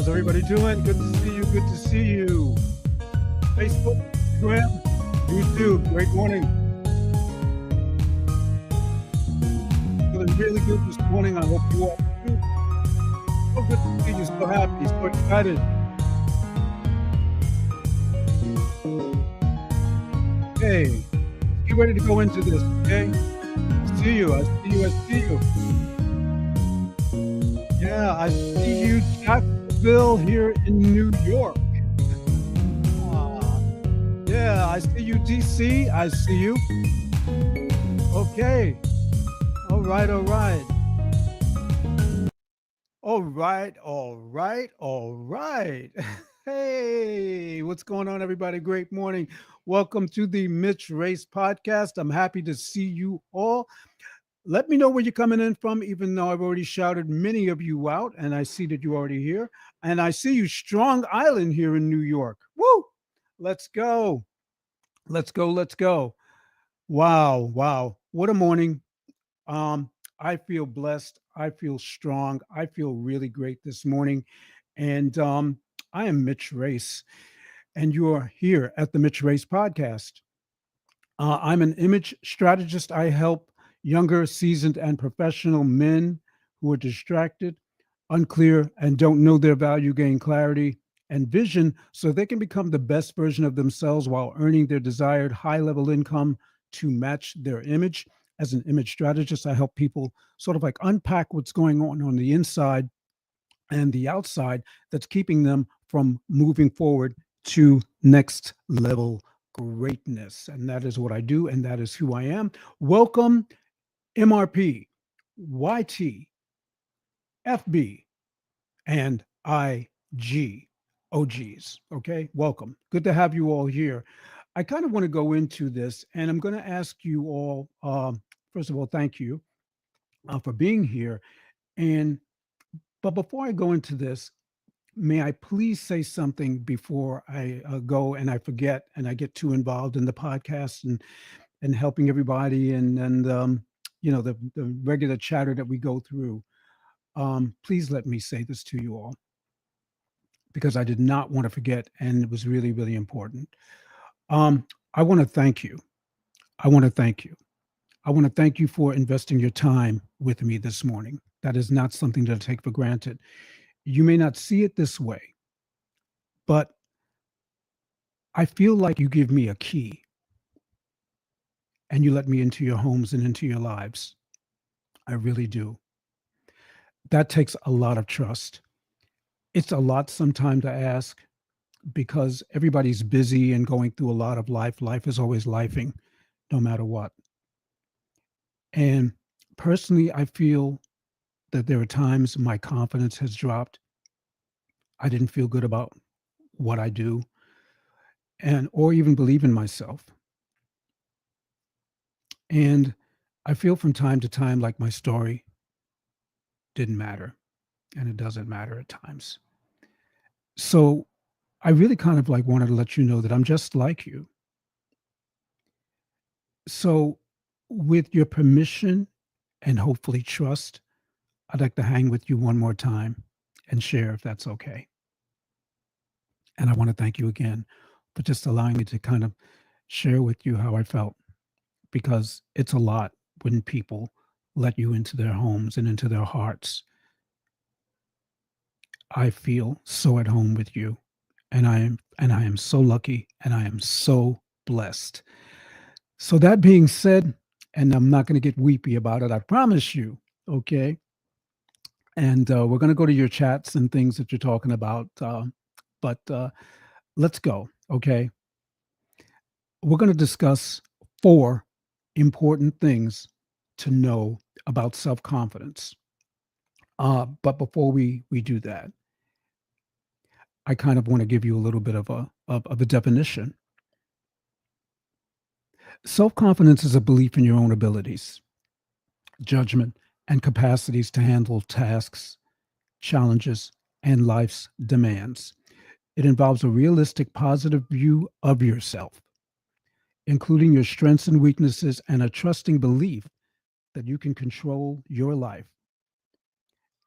How's everybody doing? Good to see you. Good to see you. Facebook, Instagram, YouTube. Great morning. Feeling really good this morning. I hope you all do. So good to see you. So happy. So excited. Hey, get ready to go into this, okay? I see you. I see you. I see you. Yeah, I see you, Jacksonville, here in New York. Ah, yeah, I see you, DC. I see you. Okay. All right. All right. All right. All right. All right. Hey, what's going on, everybody? Great morning. Welcome to the Mitch Race podcast. I'm happy to see you all. Let me know where you're coming in from, even though I've already shouted many of you out, and I see that you're already here. And I see you, Strong Island, here in New York. Woo! Let's go. Let's go. Let's go. Wow. Wow. What a morning. I feel blessed. I feel strong. I feel really great this morning. And I am Mitch Race, and you are here at the Mitch Race podcast. I'm an image strategist. I help younger, seasoned, and professional men who are distracted, unclear, and don't know their value gain clarity and vision so they can become the best version of themselves while earning their desired high level income to match their image. As an image strategist, I help people sort of like unpack what's going on the inside and the outside that's keeping them from moving forward to next level greatness. And that is what I do, and that is who I am. Welcome, MRP, YT, FB, and IG OGs. Okay, welcome. Good to have you all here. I kind of want to go into this, and I'm going to ask you all, first of all, thank you for being here. And but before I go into this, may I please say something before I go and I forget and I get too involved in the podcast and helping everybody and the regular chatter that we go through. Please let me say this to you all because I did not want to forget and it was really, really important. I want to thank you. I want to thank you. I want to thank you for investing your time with me this morning. That is not something to take for granted. You may not see it this way, but I feel like you give me a key and you let me into your homes and into your lives. I really do. That takes a lot of trust. It's a lot sometimes to ask because everybody's busy and going through a lot of life. Life is always lifing, no matter what. And personally, I feel that there are times my confidence has dropped. I didn't feel good about what I do and or even believe in myself. And I feel from time to time like my story didn't matter and it doesn't matter at times. So I really kind of like wanted to let you know that I'm just like you. So with your permission and hopefully trust, I'd like to hang with you one more time and share if that's okay. And I want to thank you again for just allowing me to kind of share with you how I felt because it's a lot when people let you into their homes and into their hearts. I feel so at home with you and I am so lucky and I am so blessed. So that being said, and I'm not going to get weepy about it, I promise you, okay? And we're going to go to your chats and things that you're talking about, but let's go, okay? We're going to discuss 4 important things to know about self-confidence. But before we do that, I kind of want to give you a little bit of a definition. Self-confidence is a belief in your own abilities, judgment, and capacities to handle tasks, challenges, and life's demands. It involves a realistic, positive view of yourself, including your strengths and weaknesses, and a trusting belief that you can control your life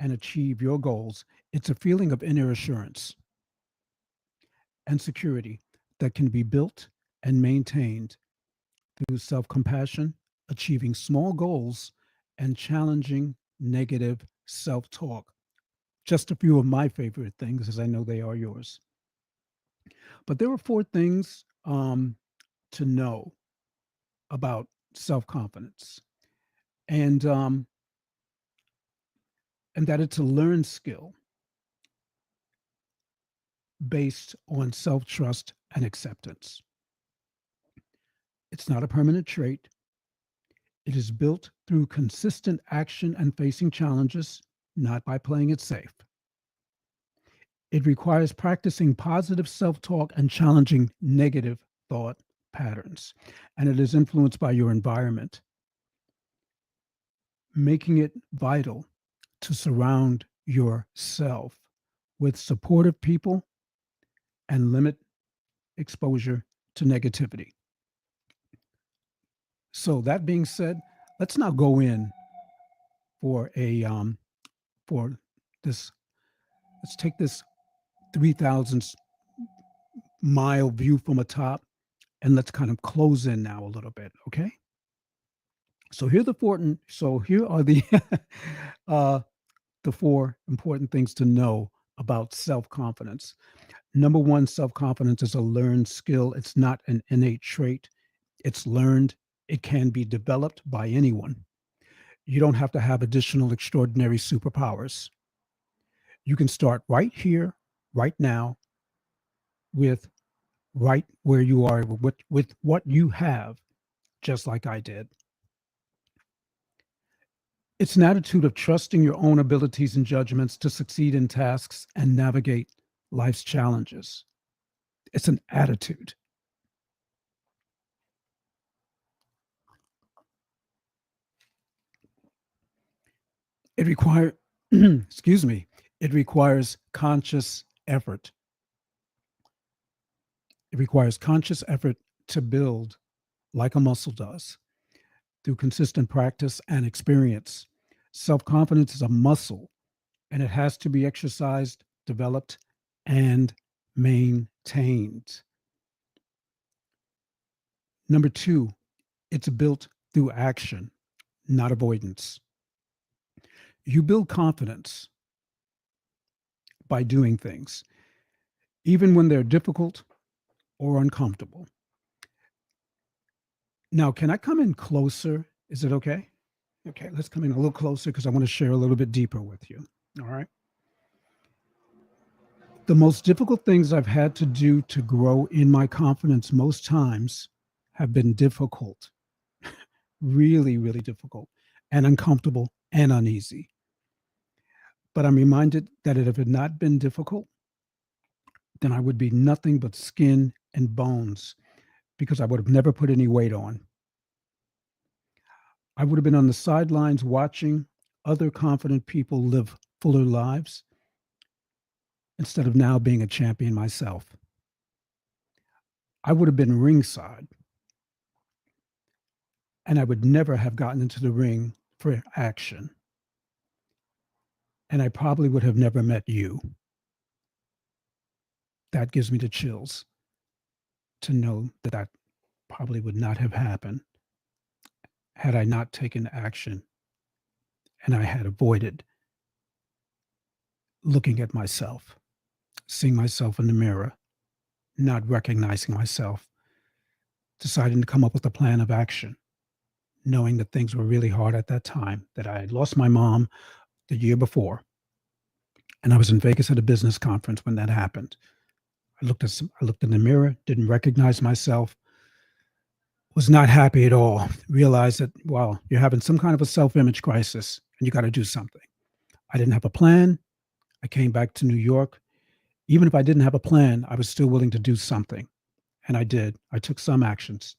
and achieve your goals It's a feeling of inner assurance and security that can be built and maintained through self compassion, achieving small goals, and challenging negative self talk. Just a few of my favorite things, as I know they are yours. But there are four things to know about self confidence, and and that it's a learned skill based on self trust and acceptance. It's not a permanent trait. It is built through consistent action and facing challenges, not by playing it safe. It requires practicing positive self talk and challenging negative thought patterns. And it is influenced by your environment, making it vital to surround yourself with supportive people and limit exposure to negativity. So that being said, let's now go in for a for this. Let's take this 3,000 mile view from a top, and let's kind of close in now a little bit. Okay. Here are uh, the four important things to know about self confidence. Number one, self confidence is a learned skill. It's not an innate trait. It's learned. It can be developed by anyone. You don't have to have additional extraordinary superpowers. You can start right here, right now, with right where you are, with what you have, just like I did. It's an attitude of trusting your own abilities and judgments to succeed in tasks and navigate life's challenges. It's an attitude. It requires, excuse me, it requires conscious effort. It requires conscious effort to build like a muscle does through consistent practice and experience. Self confidence is a muscle and it has to be exercised, developed, and maintained. Number two, it's built through action, not avoidance. You build confidence by doing things, even when they're difficult or uncomfortable. Now, can I come in closer? Is it okay? Okay, let's come in a little closer because I want to share a little bit deeper with you. All right. The most difficult things I've had to do to grow in my confidence most times have been difficult, really, really difficult and uncomfortable and uneasy. But I'm reminded that if it had not been difficult, then I would be nothing but skin and bones because I would have never put any weight on. I would have been on the sidelines watching other confident people live fuller lives instead of now being a champion myself. I would have been ringside and I would never have gotten into the ring for action. And I probably would have never met you. That gives me the chills to know that that probably would not have happened had I not taken action and I had avoided looking at myself, seeing myself in the mirror, not recognizing myself, deciding to come up with a plan of action, knowing that things were really hard at that time, that I had lost my mom the year before. And I was in Vegas at a business conference when that happened. I looked in the mirror, didn't recognize myself, was not happy at all. Realized that, wow, you're having some kind of a self-image crisis and you got to do something. I didn't have a plan. I came back to New York. Even if I didn't have a plan, I was still willing to do something. And I did. I took some actions.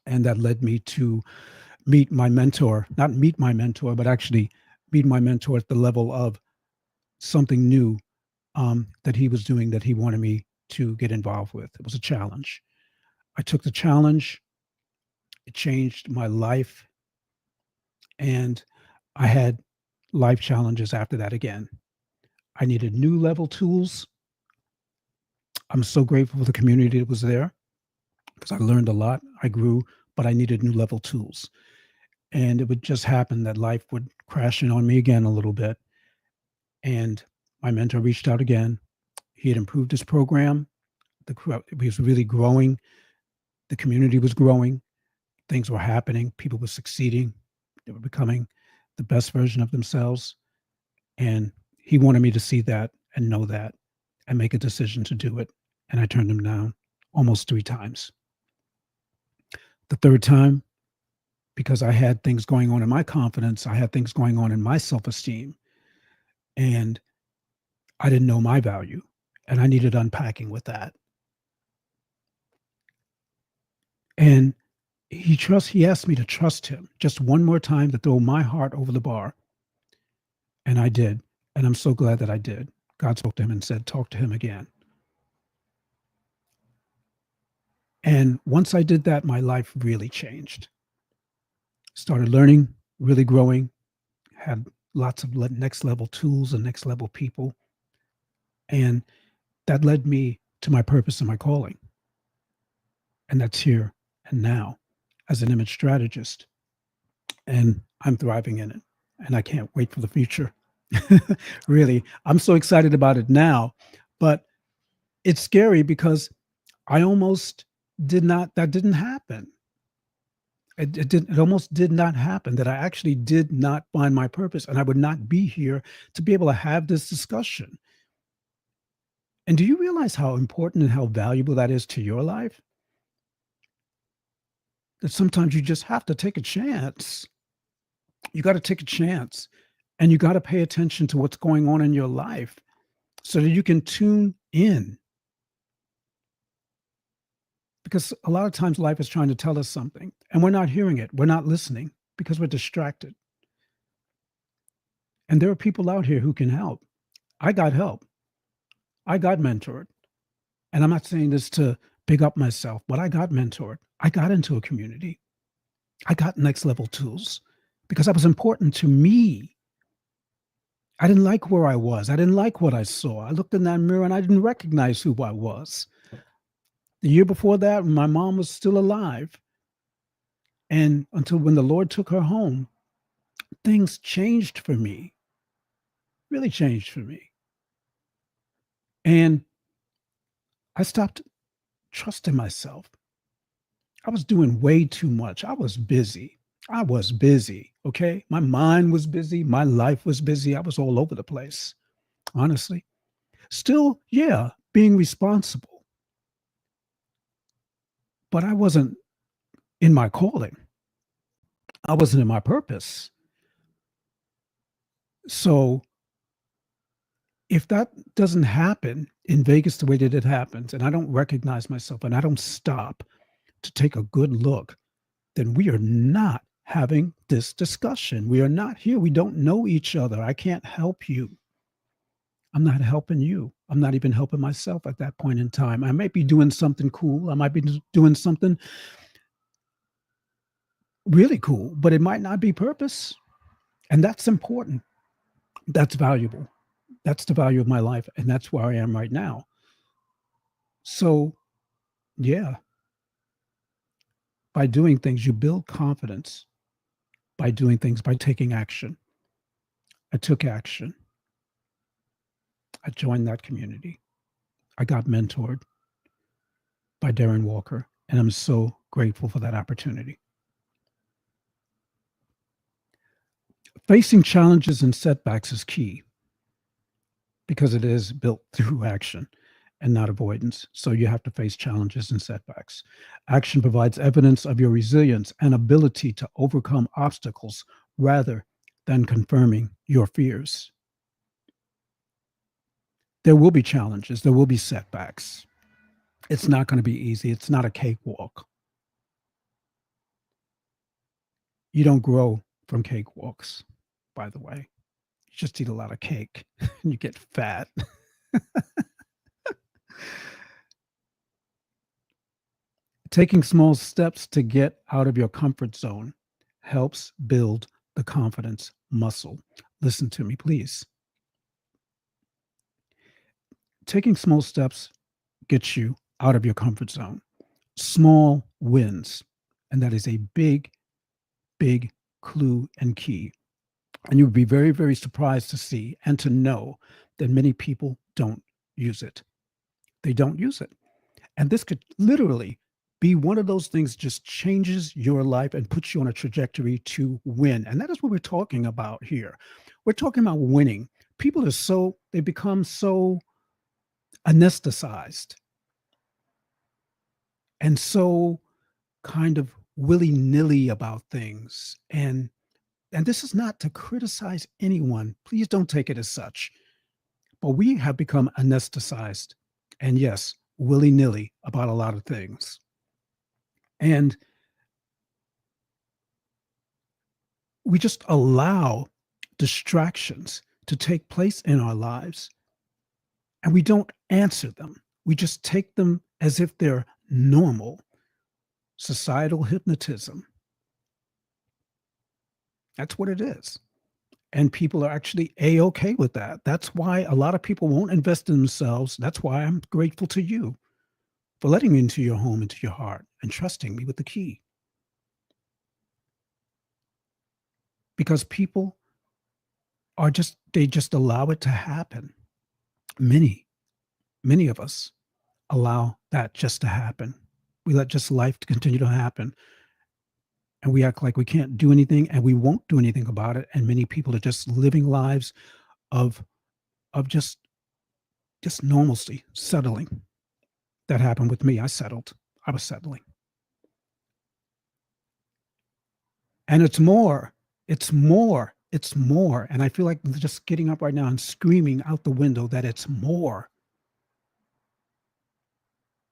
And that led me to meet my mentor, not meet my mentor, but actually meet my mentor at the level of something new that he was doing that he wanted me to get involved with. It was a challenge. I took the challenge. It changed my life. And I had life challenges after that again. I needed new level tools. I'm so grateful for the community that was there because I learned a lot. I grew, but I needed new level tools. And it would just happen that life would crash in on me again a little bit. And my mentor reached out again. He had improved his program. It was really growing. The community was growing. Things were happening. People were succeeding. They were becoming the best version of themselves. And he wanted me to see that and know that and make a decision to do it. And I turned him down almost 3 times. The third time, because I had things going on in my confidence, I had things going on in my self esteem, and I didn't know my value, and I needed unpacking with that. And he asked me to trust him just one more time, to throw my heart over the bar. And I did. And I'm so glad that I did. God spoke to him and said, talk to him again. And once I did that, my life really changed. Started learning, really growing, had lots of next level tools and next level people. And that led me to my purpose and my calling. And that's here and now as an image strategist. And I'm thriving in it. And I can't wait for the future. Really, I'm so excited about it now. But it's scary because I almost that didn't happen. It almost did not happen, that I actually did not find my purpose, and I would not be here to be able to have this discussion. And do you realize how important and how valuable that is to your life? That sometimes you just have to take a chance. You got to take a chance, and you got to pay attention to what's going on in your life so that you can tune in. Because a lot of times life is trying to tell us something and we're not hearing it. We're not listening because we're distracted. And there are people out here who can help. I got help. I got mentored. And I'm not saying this to big up myself, but I got mentored. I got into a community. I got next level tools because that was important to me. I didn't like where I was. I didn't like what I saw. I looked in that mirror and I didn't recognize who I was. The year before that, my mom was still alive. And until when the Lord took her home, things changed for me, really changed for me. And I stopped trusting myself. I was doing way too much. I was busy. I was busy. Okay. My mind was busy. My life was busy. I was all over the place, honestly. Still, yeah, being responsible. But I wasn't in my calling, I wasn't in my purpose. So if that doesn't happen in Vegas the way that it happens, and I don't recognize myself and I don't stop to take a good look, then we are not having this discussion. We are not here. We don't know each other. I can't help you. I'm not helping you. I'm not even helping myself at that point in time. I might be doing something cool. I might be doing something really cool, but it might not be purpose. And that's important. That's valuable. That's the value of my life. And that's where I am right now. So, yeah, by doing things, you build confidence by doing things, by taking action. I took action. I joined that community. I got mentored by Darren Walker, and I'm so grateful for that opportunity. Facing challenges and setbacks is key because it is built through action and not avoidance. So you have to face challenges and setbacks. Action provides evidence of your resilience and ability to overcome obstacles rather than confirming your fears. There will be challenges, there will be setbacks. It's not going to be easy. It's not a cakewalk. You don't grow from cakewalks, by the way. You just eat a lot of cake and you get fat. Taking small steps to get out of your comfort zone helps build the confidence muscle. Listen to me, please. Taking small steps gets you out of your comfort zone. Small wins. And that is a big, big clue and key. And you would be very, very surprised to see and to know that many people don't use it. They don't use it. And this could literally be one of those things just changes your life and puts you on a trajectory to win. And that is what we're talking about here. We're talking about winning. People are so, they become so anesthetized and so kind of willy-nilly about things. And this is not to criticize anyone. Please don't take it as such. But we have become anesthetized and yes, willy-nilly about a lot of things. And we just allow distractions to take place in our lives and we don't answer them. We just take them as if they're normal. Societal hypnotism. That's what it is. And people are actually A-OK with that. That's why a lot of people won't invest in themselves. That's why I'm grateful to you for letting me into your home, into your heart, and trusting me with the key. Because people are just, they just allow it to happen. Many, many of us allow that just to happen. We let just life continue to happen. And we act like we can't do anything and we won't do anything about it. And many people are just living lives of of just normalcy, settling. That happened with me. I settled. I was settling. And it's more. It's more. It's more. And I feel like just getting up right now and screaming out the window that it's more.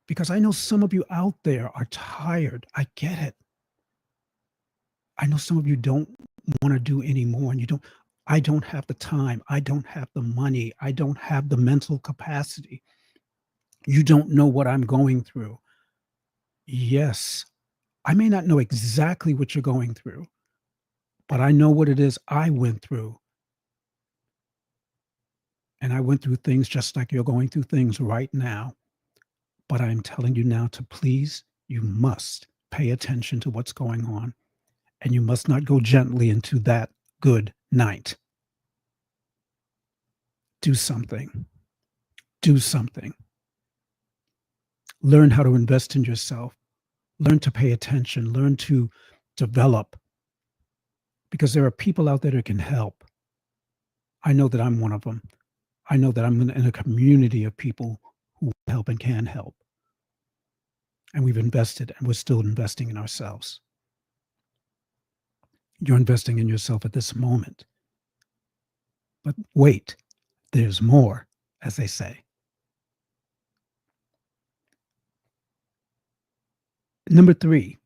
Because I know some of you out there are tired. I get it. I know some of you don't want to do anymore and you don't. I don't have the time. I don't have the money. I don't have the mental capacity. You don't know what I'm going through. Yes, I may not know exactly what you're going through, but I know what it is I went through. And I went through things just like you're going through things right now. But I'm telling you now to please, you must pay attention to what's going on. And you must not go gently into that good night. Do something. Do something. Learn how to invest in yourself. Learn to pay attention. Learn to develop. Because there are people out there that can help. I know that I'm one of them. I know that I'm in a community of people who help and can help. And we've invested and we're still investing in ourselves. You're investing in yourself at this moment. But wait, there's more, as they say. Number 3,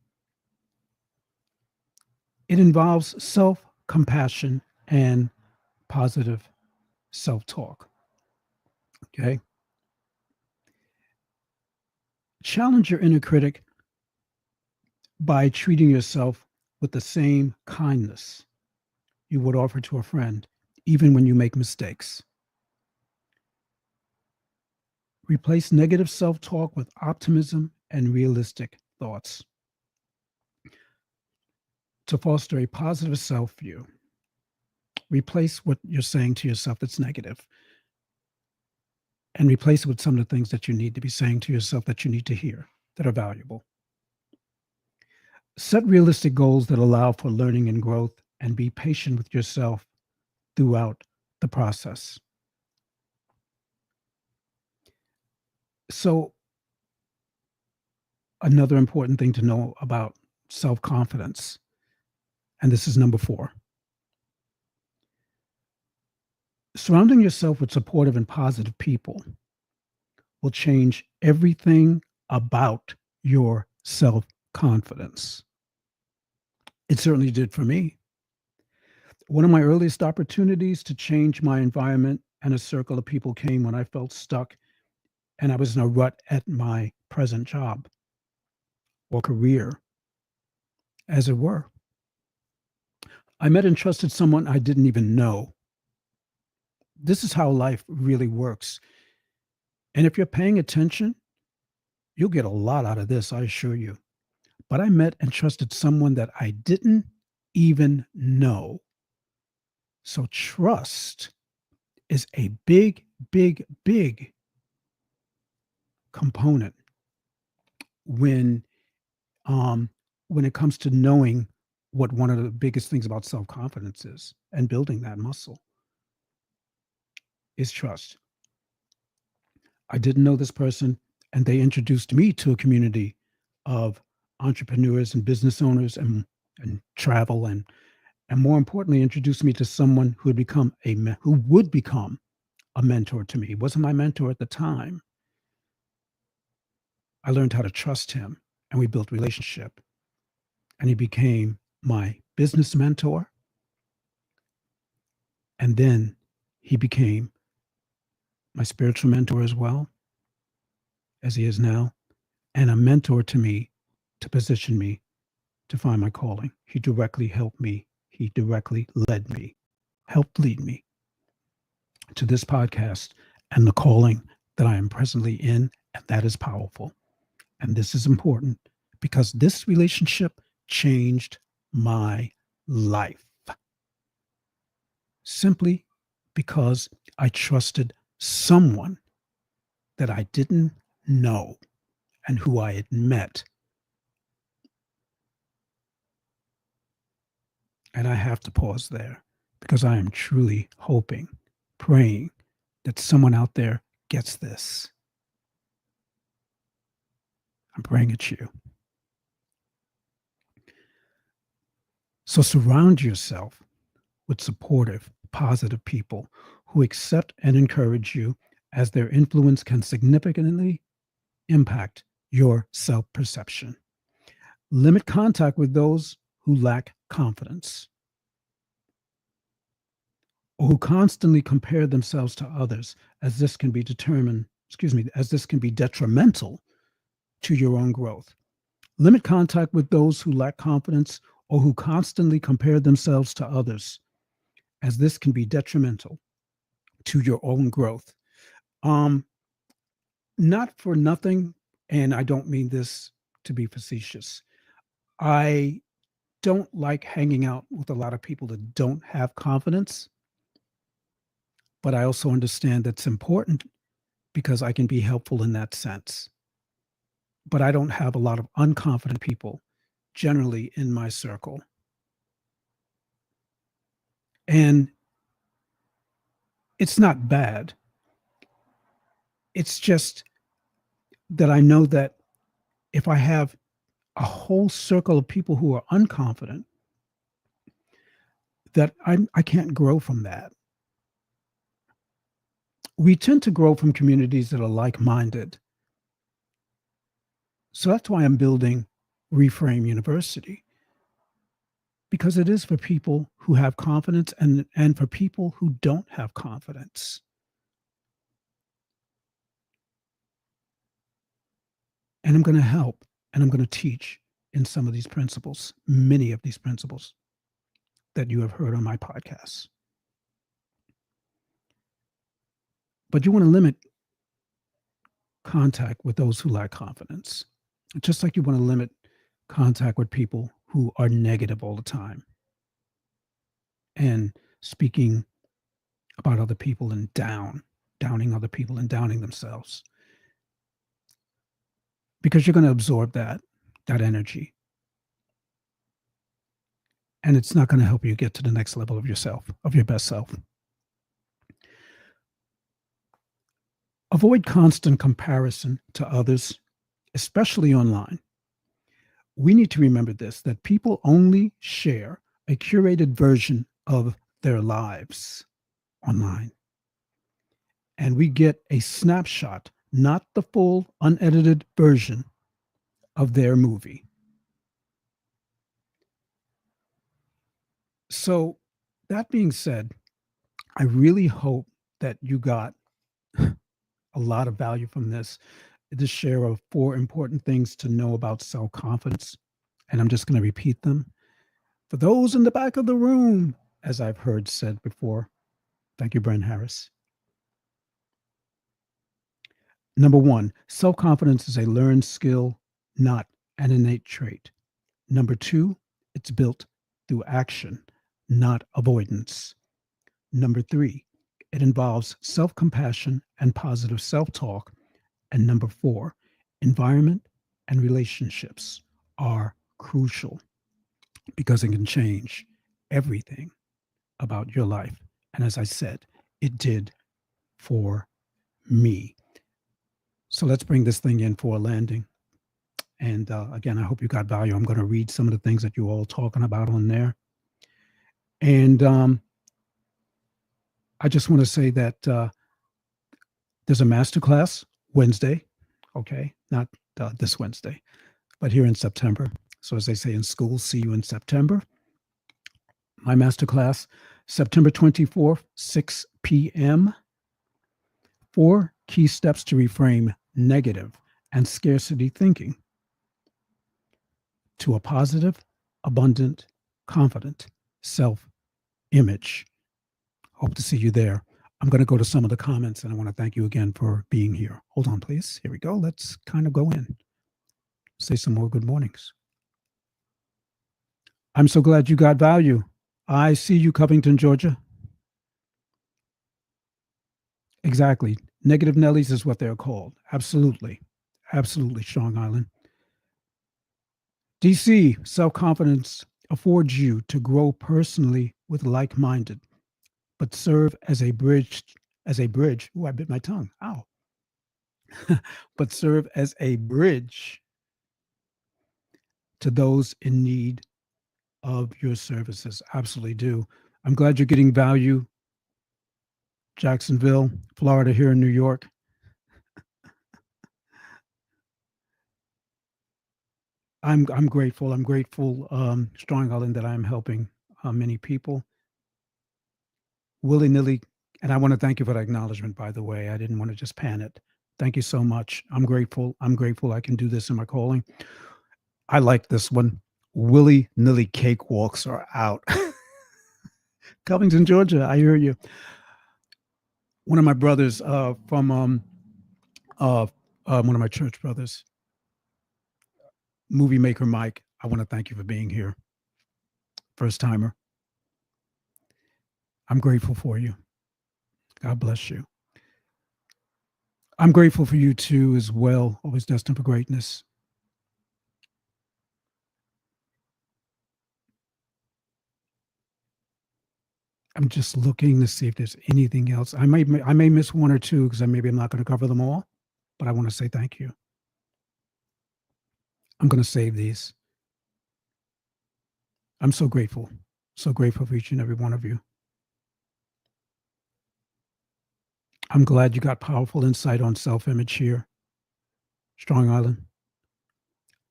it involves self-compassion and positive self-talk. Okay? Challenge your inner critic by treating yourself with the same kindness you would offer to a friend, even when you make mistakes. Replace negative self-talk with optimism and realistic thoughts. To foster a positive self-view, replace what you're saying to yourself that's negative and replace it with some of the things that you need to be saying to yourself that you need to hear, that are valuable. Set realistic goals that allow for learning and growth and be patient with yourself throughout the process. So, another important thing to know about self-confidence, and this is number 4. Surrounding yourself with supportive and positive people will change everything about your self-confidence. It certainly did for me. One of my earliest opportunities to change my environment and a circle of people came when I felt stuck and I was in a rut at my present job or career, as it were. I met and trusted someone I didn't even know. This is how life really works. And if you're paying attention, you'll get a lot out of this, I assure you. But I met and trusted someone that I didn't even know. So trust is a big, big, big component when um, when it comes to knowing what one of the biggest things about self-confidence is and building that muscle is trust. I didn't know this person, and they introduced me to a community of entrepreneurs and business owners and travel and more importantly introduced me to someone who had become who would become a mentor to me. He wasn't my mentor at the time. I learned how to trust him and we built relationship, and he became my business mentor, and then he became my spiritual mentor as well as he is now, and a mentor to me to position me to find my calling. He directly helped me. He directly led me, helped lead me to this podcast and the calling that I am presently in. And that is powerful. And this is important because this relationship changed my life simply because I trusted someone that I didn't know and who I had met. And I have to pause there because I am truly hoping, praying that someone out there gets this. I'm praying at you. So surround yourself with supportive, positive people who accept and encourage you, as their influence can significantly impact your self perception. Limit contact with those who lack confidence or who constantly compare themselves to others, as this can be as this can be detrimental to your own growth. Limit contact with those who lack confidence or who constantly compare themselves to others, as this can be detrimental to your own growth. Um, Not for nothing, and I don't mean this to be facetious. I don't like hanging out with a lot of people that don't have confidence, but I also understand that's important because I can be helpful in that sense. But I don't have a lot of unconfident people generally in my circle. And it's not bad. It's just that I know that if I have a whole circle of people who are unconfident, that I can't grow from that. We tend to grow from communities that are like-minded. So that's why I'm building Reframe University, because it is for people who have confidence and for people who don't have confidence. And I'm going to help and I'm going to teach in some of these principles, many of these principles that you have heard on my podcast. But you want to limit contact with those who lack confidence, just like you want to limit contact with people who are negative all the time and speaking about other people and downing other people and downing themselves, because you're going to absorb that energy, and it's not going to help you get to the next level of yourself, of your best self. Avoid constant comparison to others, especially online. We need to remember this, that people only share a curated version of their lives online. And we get a snapshot, not the full unedited version of their movie. So, that being said, I really hope that you got a lot of value from this share of 4 important things to know about self-confidence. And I'm just going to repeat them. For those in the back of the room, as I've heard said before, thank you, Brent Harris. Number one, self confidence is a learned skill, not an innate trait. Number two, it's built through action, not avoidance. Number three, it involves self compassion and positive self talk. And number four, environment and relationships are crucial because it can change everything about your life. And as I said, it did for me. So let's bring this thing in for a landing. And again, I hope you got value. I'm going to read some of the things that you're all talking about on there. And I just want to say that there's a masterclass Wednesday. Okay. Not this Wednesday, but here in September. So as they say in school, see you in September. My masterclass, September 24th, 6 p.m. 4 key steps to reframe negative and scarcity thinking to a positive, abundant, confident self image. Hope to see you there. I'm going to go to some of the comments and I want to thank you again for being here. Hold on, please. Here we go. Let's kind of go in. Say some more good mornings. I'm so glad you got value. I see you, Covington, Georgia. Exactly. Negative Nellies is what they're called. Absolutely. Absolutely, Strong Island. DC, self confidence affords you to grow personally with like minded, but serve as a bridge. Ooh, I bit my tongue. Ow. But serve as a bridge to those in need of your services. Absolutely do. I'm glad you're getting value. Jacksonville, Florida, here in New York. I'm grateful. I'm grateful, Strong Island, that I'm helping many people willy nilly. And I want to thank you for that acknowledgement, by the way. I didn't want to just pan it. Thank you so much. I'm grateful. I'm grateful I can do this in my calling. I like this one. Willy nilly cakewalks are out. Covington, Georgia. I hear you. One of my brothers from one of my church brothers, movie maker Mike. I want to thank you for being here. First timer. I'm grateful for you. God bless you. I'm grateful for you too, as well. Always destined for greatness. I'm just looking to see if there's anything else. I may miss one or two because maybe I'm not going to cover them all, but I want to say thank you. I'm going to save these. I'm so grateful for each and every one of you. I'm glad you got powerful insight on self-image here. Strong Island.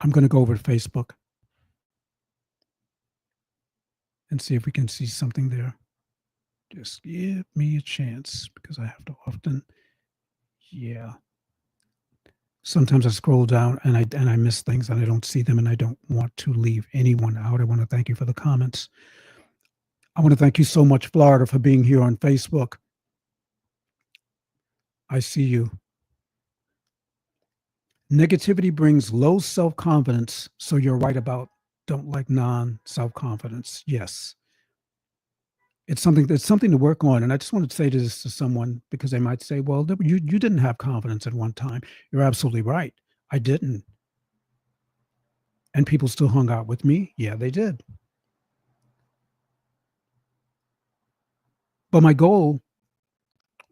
I'm going to go over to Facebook and see if we can see something there. Just give me a chance because I have to often, yeah. Sometimes I scroll down and I miss things and I don't see them and I don't want to leave anyone out. I want to thank you for the comments. I want to thank you so much, Florida, for being here on Facebook. I see you. Negativity brings low self-confidence, so you're right about don't like non-self-confidence. Yes. It's something to work on. And I just wanted to say this to someone because they might say, well, you didn't have confidence at one time. You're absolutely right. I didn't. And people still hung out with me. Yeah, they did. But my goal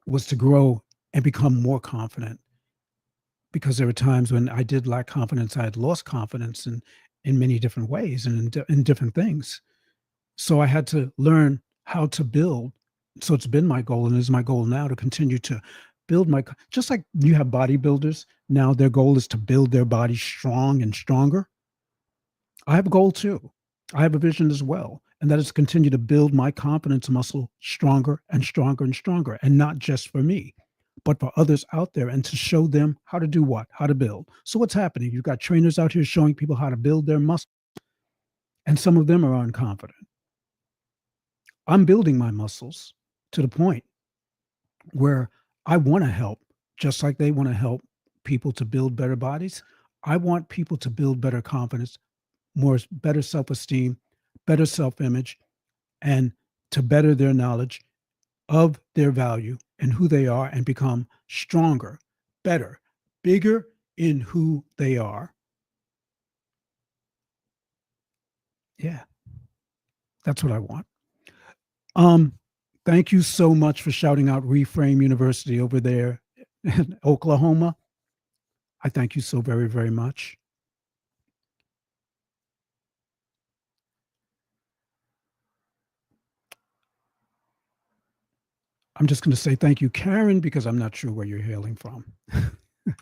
was to grow and become more confident because there were times when I did lack confidence. I had lost confidence in many different ways and in different things. So I had to learn how to build. So it's been my goal and is my goal now to continue to build just like you have bodybuilders. Now their goal is to build their body strong and stronger. I have a goal too. I have a vision as well. And that is to continue to build my confidence muscle stronger and stronger and stronger. And not just for me, but for others out there and to show them how to do what? How to build. So what's happening? You've got trainers out here showing people how to build their muscle. And some of them are unconfident. I'm building my muscles to the point where I want to help just like they want to help people to build better bodies. I want people to build better confidence, better self-esteem, better self-image, and to better their knowledge of their value and who they are and become stronger, better, bigger in who they are. Yeah, that's what I want. Um, Thank you so much for shouting out Reframe University over there in Oklahoma. I thank you so very, very much. I'm just going to say thank you, Karen, because I'm not sure where you're hailing from.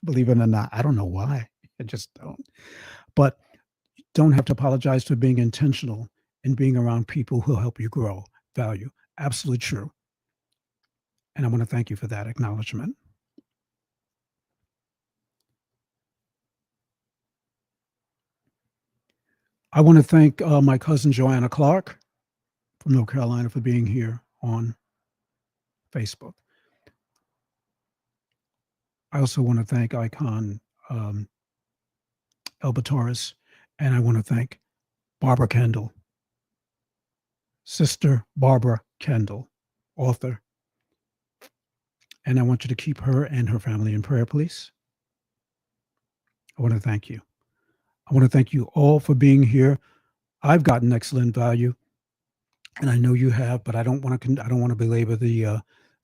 Believe it or not, I don't know why. I just don't. But don't have to apologize for being intentional and being around people who help you grow value. Absolutely true. And I want to thank you for that acknowledgement. I want to thank my cousin Joanna Clark from North Carolina for being here on Facebook. I also want to thank Icon um, Elba Torres, and I want to thank Barbara Kendall, Sister Barbara Kendall, author. And I want you to keep her and her family in prayer, please. I want to thank you. I want to thank you all for being here. I've gotten excellent value, and I know you have, but I don't want to belabor the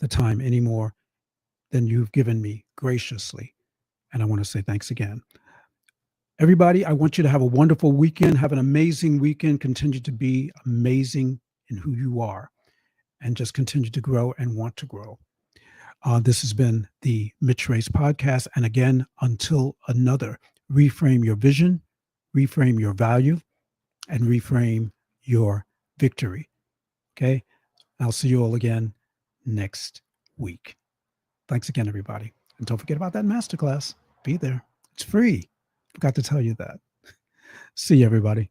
time any more than you've given me graciously. And I want to say thanks again. Everybody, I want you to have a wonderful weekend. Have an amazing weekend. Continue to be amazing in who you are, and just continue to grow and want to grow. This has been the Mitch Race Podcast. And again, until another, reframe your vision, reframe your value, and reframe your victory. Okay. I'll see you all again next week. Thanks again, everybody. And don't forget about that masterclass. Be there. It's free. Forgot to tell you that. See you, everybody.